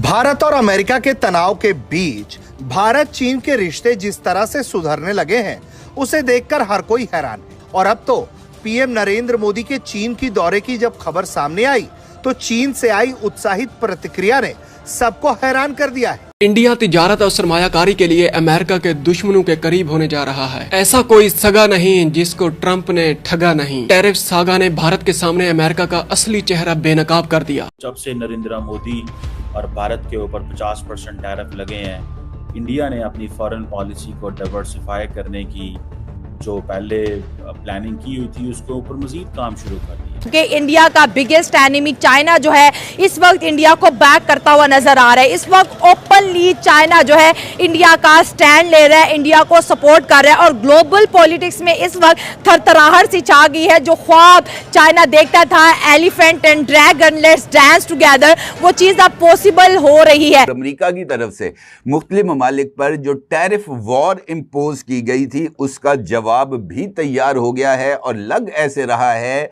भारत और अमेरिका के तनाव के बीच भारत चीन के रिश्ते जिस तरह से सुधरने लगे हैं उसे देखकर हर कोई हैरान है। और अब तो पीएम नरेंद्र मोदी के चीन की दौरे की जब खबर सामने आई तो चीन से आई उत्साहित प्रतिक्रिया ने सबको हैरान कर दिया है। इंडिया तिजारत और सरमायाकारी के लिए अमेरिका के दुश्मनों के करीब होने जा रहा है। ऐसा कोई सगा नहीं जिसको ट्रंप ने ठगा नहीं। टैरिफ सागा ने भारत के सामने अमेरिका का असली चेहरा बेनकाब कर दिया। जब से नरेंद्र मोदी और भारत के ऊपर 50% टैरिफ लगे हैं, इंडिया ने अपनी फॉरेन पॉलिसी को डाइवर्सिफाई करने की जो पहले प्लानिंग की हुई थी उसके ऊपर मजीद काम शुरू कर दिया। कि इंडिया का बिगेस्ट एनिमी चाइना जो है इस वक्त इंडिया को बैक करता हुआ नजर आ रहा है। इस वक्त ओपनली चाइना जो है इंडिया का स्टैंड ले रहा है, इंडिया को सपोर्ट कर रहा है और ग्लोबल पॉलिटिक्स में इस वक्त थरथराहट सी छा गई है। जो ख्वाब चाइना देखता था elephant and dragon let's dance together, वो चीज अब पॉसिबल हो रही है। अमेरिका की तरफ से मुख्तलिफ ममालिक पर जो टैरिफ वॉर इम्पोज की गई थी उसका जवाब भी तैयार हो गया है और लग ऐसे रहा है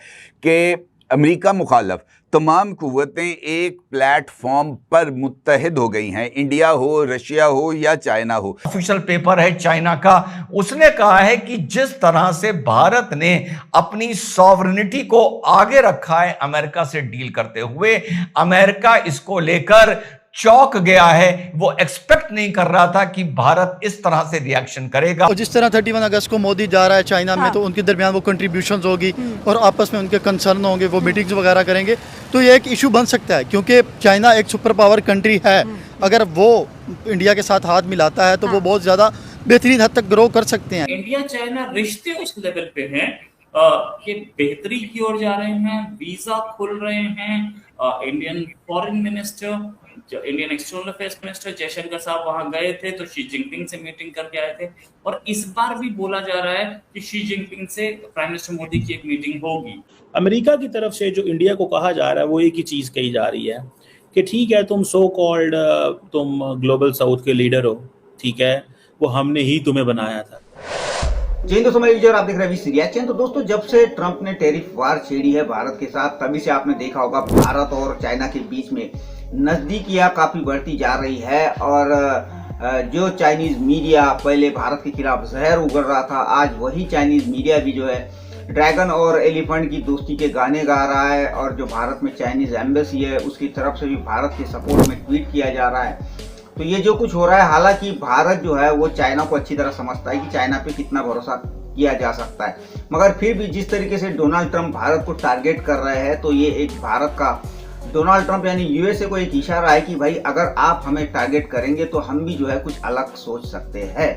कि अमेरिका मुखालफ तमाम कुव्वतें एक प्लेटफॉर्म पर मुत्तहिद हो गई हैं, इंडिया हो, रशिया हो या चाइना हो। ऑफिशियल पेपर है चाइना का, उसने कहा है कि जिस तरह से भारत ने अपनी सॉवरेनिटी को आगे रखा है अमेरिका से डील करते हुए, अमेरिका इसको लेकर चौंक गया है। वो एक्सपेक्ट नहीं कर रहा था कि भारत इस तरह से रिएक्शन करेगा। और जिस तरह 31 अगस्त को मोदी जा रहा है चाइना में, तो उनके दरमियान वो कंट्रीब्यूशंस होगी और आपस में उनके कंसर्न होंगे, वो मीटिंग्स वगैरह करेंगे, तो ये एक इशू बन सकता है क्योंकि चाइना एक सुपर पावर कंट्री है। अगर वो इंडिया के साथ हाथ मिलाता है तो वो बहुत ज़्यादा बेहतरीन हद तक ग्रो कर सकते हैं। इंडिया चाइना रिश्ते उस लेवल पे हैं कि बेहतरी की ओर जा रहे हैं, वीजा खुल रहे हैं। Indian foreign minister, Indian external affairs minister Jaishankar साहब वहां गए थे तो शी जिनपिंग से मीटिंग करके आए थे और इस बार भी बोला जा रहा है कि शी जिनपिंग से प्राइम मिनिस्टर मोदी की एक मीटिंग होगी। अमेरिका की तरफ से जो इंडिया को कहा जा रहा है वो एक ही चीज़ कही जा रही है कि ठीक है, तुम सो कॉल्ड तुम ग्लोबल साउथ के लीडर हो, ठीक है, वो हमने ही तुम्हें बनाया था। जी दोस्तों, मैं विजय, आप देख रहे हैं वीसी रिएक्शन। तो दोस्तों, जब से ट्रंप ने टैरिफ वार छेड़ी है भारत के साथ, तभी से आपने देखा होगा भारत और चाइना के बीच में नजदीकियां काफी बढ़ती जा रही है। और जो चाइनीज मीडिया पहले भारत के खिलाफ जहर उगल रहा था, आज वही चाइनीज मीडिया भी जो है ड्रैगन और एलिफेंट की दोस्ती के गाने गा रहा है। और जो भारत में चाइनीज एम्बेसी है उसकी तरफ से भी भारत के सपोर्ट में ट्वीट किया जा रहा है। तो ये जो कुछ हो रहा है, हालांकि भारत जो है वो चाइना को अच्छी तरह समझता है कि चाइना पे कितना भरोसा किया जा सकता है, मगर फिर भी जिस तरीके से डोनाल्ड ट्रंप भारत को टारगेट कर रहे हैं, तो ये एक भारत का, डोनाल्ड ट्रंप यानी यूएसए को एक इशारा है कि भाई अगर आप हमें टारगेट करेंगे तो हम भी जो है कुछ अलग सोच सकते हैं।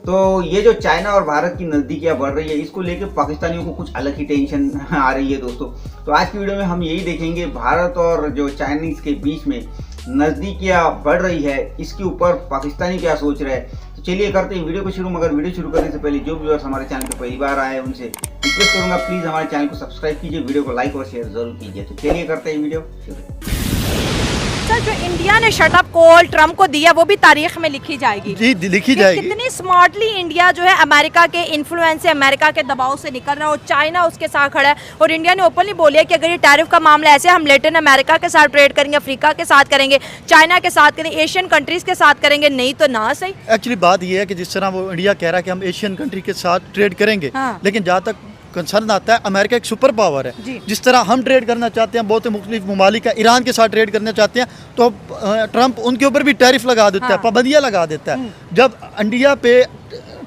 तो ये जो चाइना और भारत की नजदीकियां बढ़ रही है, इसको लेकर पाकिस्तानियों को कुछ अलग ही टेंशन आ रही है दोस्तों। तो आज की वीडियो में हम यही देखेंगे, भारत और जो चाइनीज के बीच में नजदीकियां बढ़ रही है, इसके ऊपर पाकिस्तानी क्या सोच रहे हैं। तो चलिए करते हैं वीडियो को शुरू। मगर वीडियो शुरू करने से पहले जो व्यूअर्स हमारे चैनल पे पहली बार आए हैं उनसे रिक्वेस्ट करूंगा, प्लीज हमारे चैनल को सब्सक्राइब कीजिए, वीडियो को लाइक और शेयर जरूर कीजिए। तो चलिए करते हैं वीडियो शुरू। जो इंडिया ने शटअप कॉल ट्रंप को दिया वो भी तारीख में लिखी जाएगी। जी, लिखी जाएगी। कितनी स्मार्टली इंडिया जो है अमेरिका के इन्फ्लुएंस से, अमेरिका के दबाव से निकल रहा है और चाइना उसके साथ खड़ा है। और इंडिया ने ओपनली बोलिया कि अगर ये टैरिफ का मामला ऐसे, हम लैटिन अमेरिका के साथ ट्रेड करेंगे, अफ्रीका के साथ करेंगे, चाइना के साथ करेंगे, एशियन कंट्रीज के साथ करेंगे, नहीं तो ना सही। एक्चुअली बात ये है कि जिस तरह वो इंडिया कह रहा है कि हम एशियन कंट्री के साथ ट्रेड करेंगे, लेकिन जहाँ तक कंसर्न आता है, अमेरिका एक सुपर पावर है। जिस तरह हम ट्रेड करना चाहते हैं बहुत से मुख्तलिफ ममालिक का, ईरान के साथ ट्रेड करना चाहते हैं, तो ट्रंप उनके ऊपर भी टैरिफ लगा देता है, पाबंदियां लगा देता है। जब इंडिया पे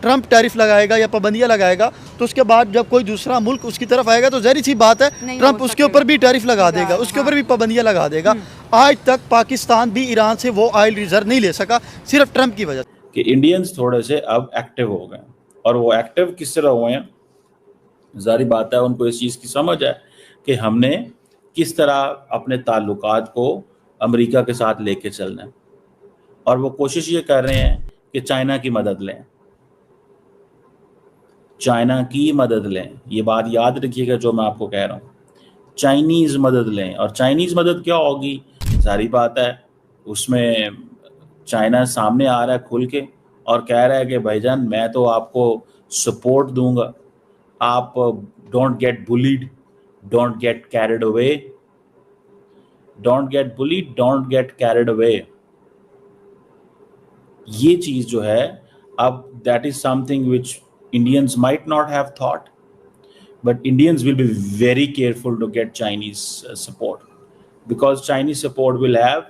ट्रंप टैरिफ लगाएगा या पाबंदियां लगाएगा तो उसके बाद जब कोई दूसरा मुल्क उसकी तरफ आएगा तो ज़ाहिर सी बात है ट्रंप उसके ऊपर भी टैरिफ लगा देगा, उसके ऊपर भी पाबंदियां लगा देगा। आज तक पाकिस्तान भी ईरान से वो ऑयल रिजर्व नहीं ले सका, सिर्फ ट्रंप की वजह से। कि इंडियंस थोड़े से अब एक्टिव हो गए, और वो एक्टिव किस तरह हुए हैं, जारी बात है उनको इस चीज़ की समझ है कि हमने किस तरह अपने ताल्लुकात को अमेरिका के साथ लेके चलना है, और वो कोशिश ये कर रहे हैं कि चाइना की मदद लें, चाइना की मदद लें। ये बात याद रखिएगा जो मैं आपको कह रहा हूँ, चाइनीज़ मदद लें। और चाइनीज़ मदद क्या होगी, जारी बात है उसमें चाइना सामने आ रहा है खुल के और कह रहा है कि भाईजान मैं तो आपको सपोर्ट दूंगा, आप don't get bullied, don't get carried away, ये चीज जो है, अब that is something which Indians might not have thought, but Indians will be very careful to get Chinese support, because Chinese support will have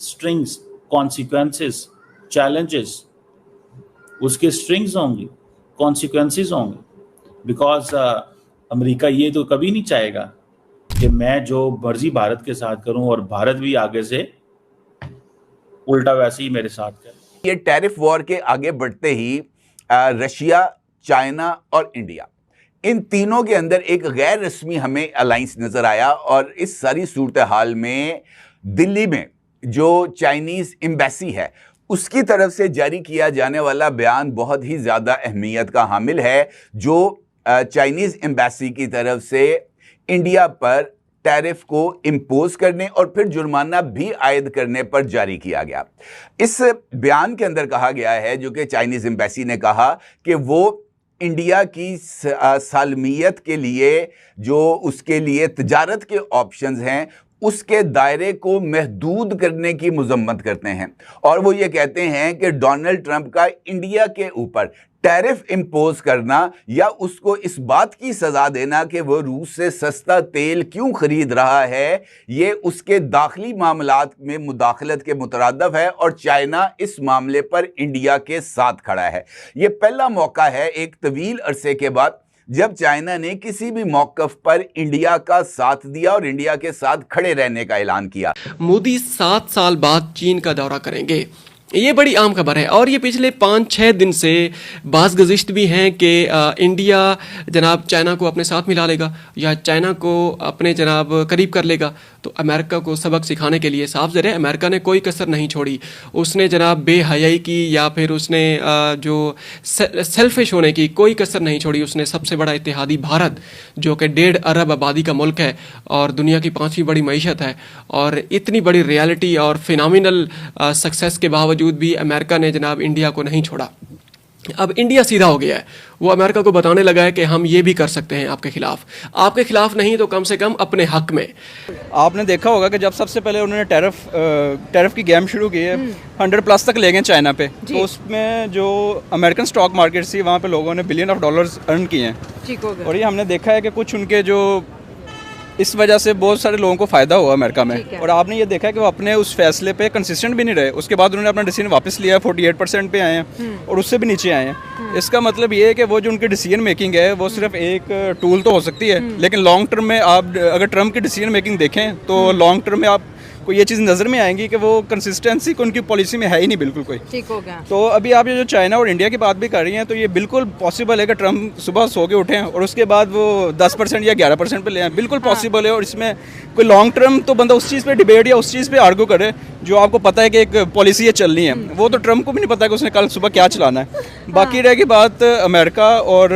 strings, consequences, challenges. उसके strings होंगे, consequences होंगे, because America ये तो कभी नहीं चाहेगा कि मैं जो मर्जी भारत के साथ करूं और भारत भी आगे से उल्टा वैसे ही मेरे साथ करे। ये टैरिफ वॉर के आगे बढ़ते ही रशिया, चाइना और इंडिया, इन तीनों के अंदर एक गैर रस्मी हमें अलायंस नजर आया। और इस सारी सूरत हाल में दिल्ली में जो चाइनीज एम्बेसी है उसकी तरफ से जारी किया जाने वाला बयान बहुत ही ज्यादा अहमियत का हामिल है, जो चाइनीज एम्बेसी की तरफ से इंडिया पर टैरिफ को इंपोज करने और फिर जुर्माना भी आयद करने पर जारी किया गया। इस बयान के अंदर कहा गया है, जो कि चाइनीज एम्बेसी ने कहा कि वो इंडिया की सालमियत के लिए जो उसके लिए तजारत के ऑप्शंस हैं उसके दायरे को महदूद करने की मजम्मत करते हैं। और वो ये कहते हैं कि डोनाल्ड ट्रंप का इंडिया के ऊपर टैरिफ इंपोज करना या उसको इस बात की सजा देना कि वो रूस से सस्ता तेल क्यों खरीद रहा है, ये उसके दाखिली मामलात में मुदाखलत के मुतरादिफ है और चाइना इस मामले पर इंडिया के साथ खड़ा है। ये पहला मौका है एक तवील अरसे के बाद जब चाइना ने किसी भी मौक़िफ़ पर इंडिया का साथ दिया और इंडिया के साथ खड़े रहने का ऐलान किया। मोदी 7 साल बाद चीन का दौरा करेंगे, ये बड़ी आम खबर है। और ये पिछले 5-6 दिन से बाज़ गुज़िश्त भी हैं कि इंडिया जनाब चाइना को अपने साथ मिला लेगा या चाइना को अपने जनाब करीब कर लेगा। तो अमेरिका को सबक सिखाने के लिए साफ ज़र है, अमेरिका ने कोई कसर नहीं छोड़ी। उसने जनाब बेहयाई की या फिर उसने जो सेल्फिश होने की कोई कसर नहीं छोड़ी। उसने सबसे बड़ा इत्तेहादी भारत, जो कि 1.5 अरब आबादी का मुल्क है और दुनिया की 5वीं बड़ी मईशत है, और इतनी बड़ी रियलिटी और फिनोमिनल सक्सेस के बावजूद भी अमेरिका ने जनाब इंडिया को नहीं छोड़ा। अब इंडिया सीधा हो गया है, वो अमेरिका को बताने लगा है कि हम ये भी कर सकते हैं आपके खिलाफ नहीं तो कम से कम अपने हक में। आपने देखा होगा कि जब सबसे पहले उन्होंने टैरिफ की गेम शुरू की है, 100+ तक ले गए चाइना पे, तो उसमें जो अमेरिकन स्टॉक मार्केट थी वहाँ पे लोगों ने $बिलियन अर्न किए हैं। और ये हमने देखा है कि कुछ उनके जो इस वजह से बहुत सारे लोगों को फ़ायदा हुआ अमेरिका में। और आपने ये देखा है कि वो अपने उस फैसले पे कंसिस्टेंट भी नहीं रहे। उसके बाद उन्होंने अपना डिसीजन वापस लिया, 48% पे आए हैं और उससे भी नीचे आए हैं। इसका मतलब ये है कि वो जो उनकी डिसीजन मेकिंग है वो सिर्फ एक टूल तो हो सकती है, लेकिन लॉन्ग टर्म में आप अगर ट्रम्प की डिसीजन मेकिंग देखें तो लॉन्ग टर्म में आप को ये चीज़ नज़र में आएंगी कि वो कंसिस्टेंसी उनकी पॉलिसी में है ही नहीं बिल्कुल कोई। ठीक हो गया। तो अभी आप ये जो चाइना और इंडिया की बात भी कर रही हैं, तो ये बिल्कुल पॉसिबल है कि ट्रम्प सुबह सो के उठें और उसके बाद वो 10% या 11% पे ले आएं, बिल्कुल पॉसिबल है। और इसमें कोई लॉन्ग टर्म तो बंदा उस चीज़ पे डिबेट या उस चीज़ पे आर्ग्यू करे जो आपको पता है कि एक पॉलिसी ये चलनी है। वो तो ट्रम्प को भी नहीं पता कि उसने कल सुबह क्या चलाना है। बाकी रहेगी बात अमेरिका और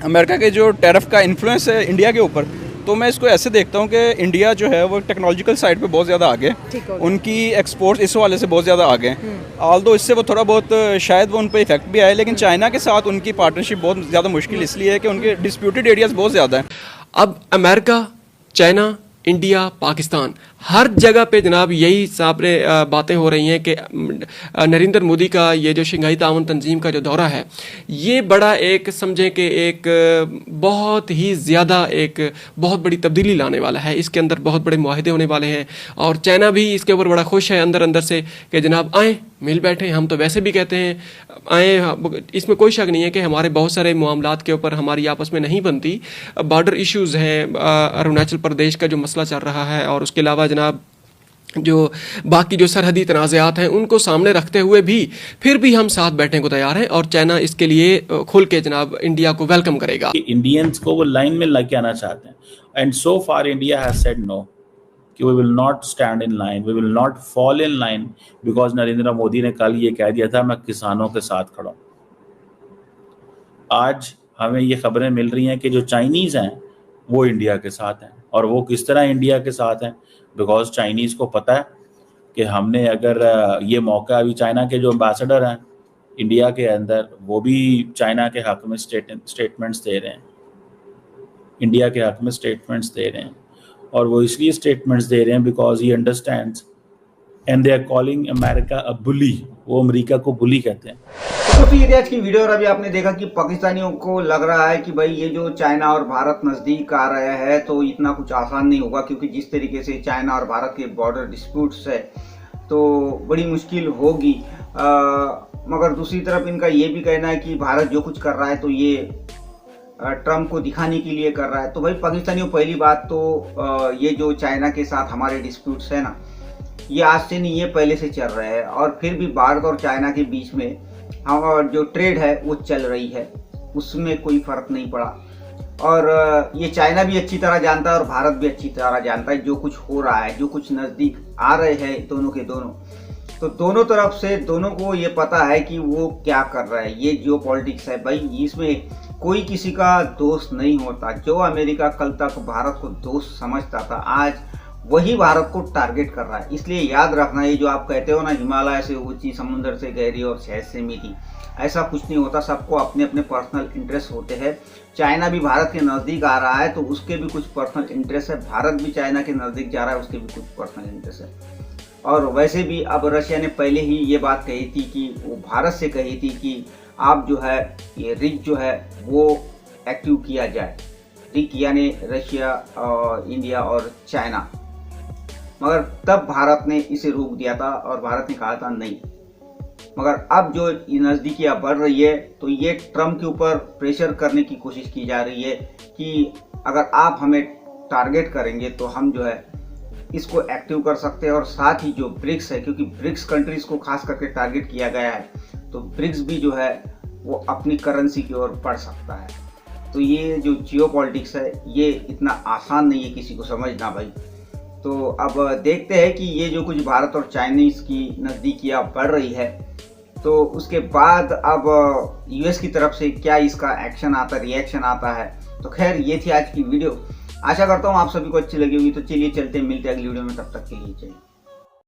अमेरिका के जो टैरिफ का इन्फ्लुएंस है इंडिया के ऊपर, तो मैं इसको ऐसे देखता हूँ कि इंडिया जो है वो टेक्नोलॉजिकल साइड पे बहुत ज़्यादा आगे, उनकी एक्सपोर्ट इस वाले से बहुत ज़्यादा आगे। ऑल्दो इससे वो थोड़ा बहुत शायद वो उन पर इफेक्ट भी आए, लेकिन चाइना के साथ उनकी पार्टनरशिप बहुत ज़्यादा मुश्किल इसलिए है कि उनके डिस्प्यूटेड एरियाज बहुत ज़्यादा हैं। अब अमेरिका, चाइना, इंडिया, पाकिस्तान, हर जगह पे जनाब यही सामने बातें हो रही हैं कि नरेंद्र मोदी का ये जो शंघाई ताउन तंजीम का जो दौरा है, ये बड़ा एक समझें कि एक बहुत ही ज़्यादा एक बहुत बड़ी तब्दीली लाने वाला है। इसके अंदर बहुत बड़े मुआहदे होने वाले हैं और चाइना भी इसके ऊपर बड़ा खुश है अंदर अंदर से कि जनाब आएँ मिल बैठे। हम तो वैसे भी कहते हैं आए, इसमें कोई शक नहीं है कि हमारे बहुत सारे मामलात के ऊपर हमारी आपस में नहीं बनती। बॉर्डर इश्यूज़ हैं, अरुणाचल प्रदेश का जो मसला चल रहा है और उसके अलावा जनाब जो बाकी जो सरहदी तनाज़ात हैं उनको सामने रखते हुए भी फिर भी हम साथ बैठने को तैयार हैं और चाइना इसके लिए खुल के जनाब इंडिया को वेलकम करेगा। इंडियंस को वो लाइन में लेके आना चाहते हैं and so far India has said no कि we will not stand in line, we will not fall in line, because Narendra Modi ने कल ये कह दिया था मैं किसानों के साथ खड़ा हूं। आज हमें ये खबरें मिल रही हैं कि जो चाइनीज़ हैं वो इंडिया के साथ हैं। और वो किस तरह इंडिया के साथ हैं, बिकॉज चाइनीज़ को पता है कि हमने अगर ये मौका, अभी चाइना के जो एम्बेसडर हैं इंडिया के अंदर वो भी चाइना के हक़ में स्टेटमेंट्स दे रहे हैं, इंडिया के हक़ में स्टेटमेंट्स दे रहे हैं। और वो इसलिए स्टेटमेंट्स दे रहे हैं because he understands and they are calling America a bully. वो अमेरिका को बुली कहते हैं। तो दोस्तों ये थी आज की वीडियो और अभी आपने देखा कि पाकिस्तानियों को लग रहा है कि भाई ये जो चाइना और भारत नजदीक आ रहा है तो इतना कुछ आसान नहीं होगा, क्योंकि जिस तरीके से चाइना और भारत के बॉर्डर डिस्प्यूट्स है तो बड़ी मुश्किल होगी। मगर दूसरी तरफ इनका ये भी कहना है कि भारत जो कुछ कर रहा है तो ये ट्रम्प को दिखाने के लिए कर रहा है। तो भाई पाकिस्तानियों, पहली बात तो ये जो चाइना के साथ हमारे डिस्प्यूट्स है ना, ये आज से नहीं, ये पहले से चल रहे हैं और फिर भी भारत और चाइना के बीच में हम जो ट्रेड है वो चल रही है, उसमें कोई फर्क नहीं पड़ा। और ये चाइना भी अच्छी तरह जानता है और भारत भी अच्छी तरह जानता है जो कुछ हो रहा है, जो कुछ नज़दीक आ रहे हैं दोनों के दोनों। तो दोनों तरफ से दोनों को ये पता है कि वो क्या कर रहा है। ये जियो पॉलिटिक्स है भाई, इसमें कोई किसी का दोस्त नहीं होता। जो अमेरिका कल तक भारत को दोस्त समझता था, आज वही भारत को टारगेट कर रहा है। इसलिए याद रखना, ये जो आप कहते हो ना हिमालय से ऊंची, समुद्र से गहरी और शहद से मीठी, ऐसा कुछ नहीं होता। सबको अपने अपने पर्सनल इंटरेस्ट होते हैं। चाइना भी भारत के नज़दीक आ रहा है तो उसके भी कुछ पर्सनल इंटरेस्ट है, भारत भी चाइना के नज़दीक जा रहा है, उसके भी कुछ पर्सनल इंटरेस्ट है। और वैसे भी अब रशिया ने पहले ही ये बात कही थी कि वो भारत से कही थी कि आप जो है ये रिग जो है वो एक्टिव किया जाए। रिग यानी रशिया और इंडिया और चाइना। मगर तब भारत ने इसे रोक दिया था और भारत ने कहा था नहीं। मगर अब जो नज़दीकियाँ बढ़ रही है तो ये ट्रम्प के ऊपर प्रेशर करने की कोशिश की जा रही है कि अगर आप हमें टारगेट करेंगे तो हम जो है इसको एक्टिव कर सकते हैं। और साथ ही जो ब्रिक्स है, क्योंकि ब्रिक्स कंट्रीज को खास करके टारगेट किया गया है, तो ब्रिक्स भी जो है वो अपनी करेंसी की ओर बढ़ सकता है। तो ये जो जियो पॉलिटिक्स है ये इतना आसान नहीं है किसी को समझना भाई। तो अब देखते हैं कि ये जो कुछ भारत और चाइनीज़ की नज़दीकियाँ बढ़ रही है तो उसके बाद अब यूएस की तरफ से क्या इसका एक्शन आता, रिएक्शन आता है। तो खैर ये थी आज की वीडियो। आशा करता हूँ आप सभी को अच्छी लगी होगी। तो चलिए चलते मिलते अगली वीडियो में, तब तक के लिए चाहिए।